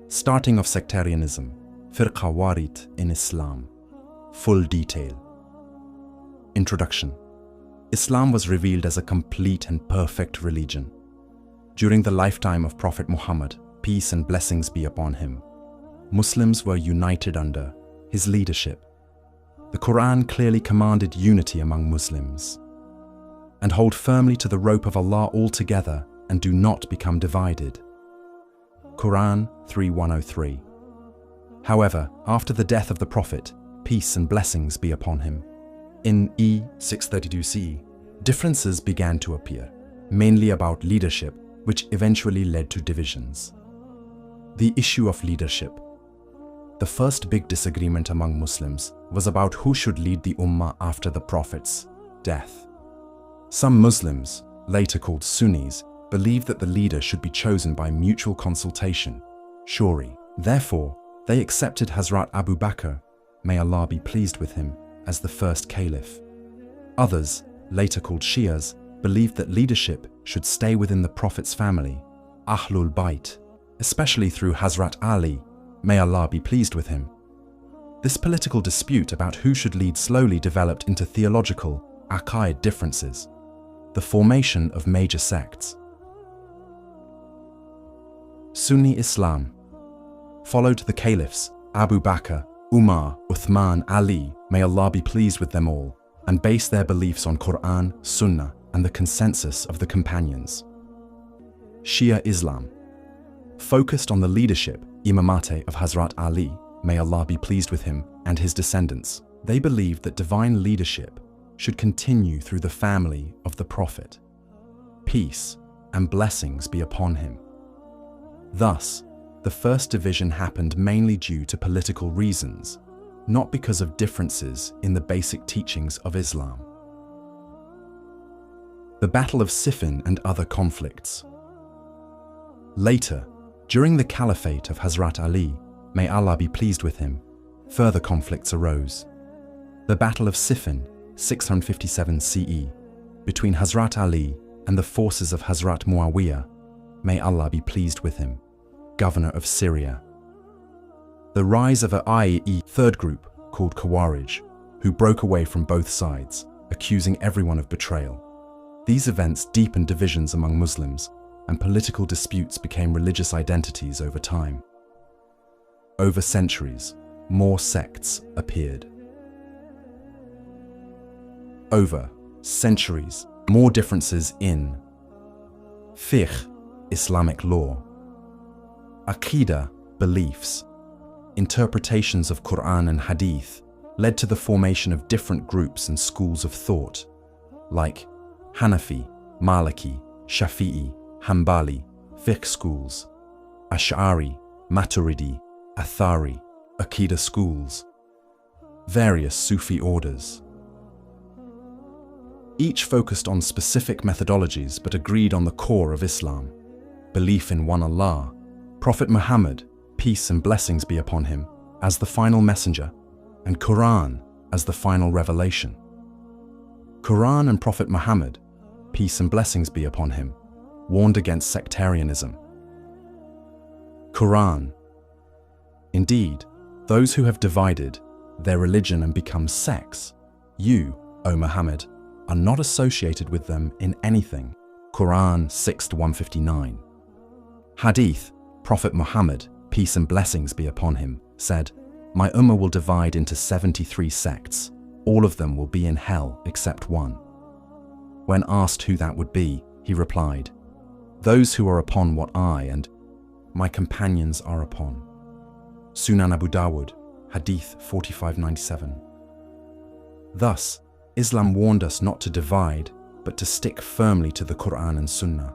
Starting of Sectarianism, فرقہ واریت in Islam. Full detail. Introduction. Islam was revealed as a complete and perfect religion. During the lifetime of Prophet Muhammad, peace and blessings be upon him, Muslims were united under his leadership. The Qur'an clearly commanded unity among Muslims. And hold firmly to the rope of Allah altogether and do not become divided. Qur'an 3:103. However, after the death of the Prophet, peace and blessings be upon him, in E 632 CE, differences began to appear, mainly about leadership, which eventually led to divisions. The issue of leadership. The first big disagreement among Muslims was about who should lead the Ummah after the Prophet's death. Some Muslims, later called Sunnis, believed that the leader should be chosen by mutual consultation, shuri. Therefore, they accepted Hazrat Abu Bakr, may Allah be pleased with him, as the first caliph. Others, later called Shias, believed that leadership should stay within the Prophet's family, Ahlul Bayt, especially through Hazrat Ali, may Allah be pleased with him. This political dispute about who should lead slowly developed into theological, aqaid differences, the formation of major sects. Sunni Islam followed the caliphs Abu Bakr, Umar, Uthman, Ali, may Allah be pleased with them all, and based their beliefs on Qur'an, Sunnah, and the consensus of the companions. Shia Islam focused on the leadership, imamate of Hazrat Ali, may Allah be pleased with him, and his descendants. They believed that divine leadership should continue through the family of the Prophet. Peace and blessings be upon him. Thus, the first division happened mainly due to political reasons, not because of differences in the basic teachings of Islam. The Battle of Siffin and other conflicts. Later, during the caliphate of Hazrat Ali, may Allah be pleased with him, further conflicts arose. The Battle of Siffin, 657 CE, between Hazrat Ali and the forces of Hazrat Muawiyah, may Allah be pleased with him, governor of Syria. The rise of a i.e. third group called Khawarij, who broke away from both sides, accusing everyone of betrayal. These events deepened divisions among Muslims, and political disputes became religious identities over time. Over centuries, more sects appeared. Over centuries, more differences in fiqh, Islamic law, Aqidah, beliefs, interpretations of Qur'an and Hadith led to the formation of different groups and schools of thought, like Hanafi, Maliki, Shafi'i, Hanbali, fiqh schools, Ash'ari, Maturidi, Athari, Aqidah schools, various Sufi orders. Each focused on specific methodologies but agreed on the core of Islam, belief in one Allah, Prophet Muhammad, peace and blessings be upon him, as the final messenger, and Qur'an as the final revelation. Qur'an and Prophet Muhammad, peace and blessings be upon him, warned against sectarianism. Qur'an. Indeed, those who have divided their religion and become sects, you, O Muhammad, are not associated with them in anything. Qur'an 6:159. Hadith. Prophet Muhammad, peace and blessings be upon him, said, "My Ummah will divide into 73 sects. All of them will be in hell except one." When asked who that would be, he replied, "Those who are upon what I and my companions are upon." Sunan Abu Dawud, Hadith 4597. Thus, Islam warned us not to divide, but to stick firmly to the Qur'an and Sunnah.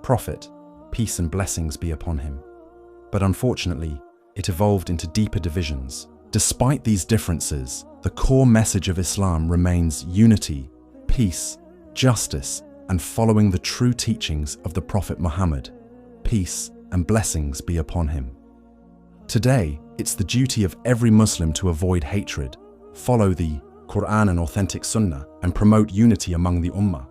Prophet, peace and blessings be upon him. But unfortunately, it evolved into deeper divisions. Despite these differences, the core message of Islam remains unity, peace, justice, and following the true teachings of the Prophet Muhammad, peace and blessings be upon him. Today, it's the duty of every Muslim to avoid hatred, follow the Qur'an and authentic Sunnah, and promote unity among the Ummah.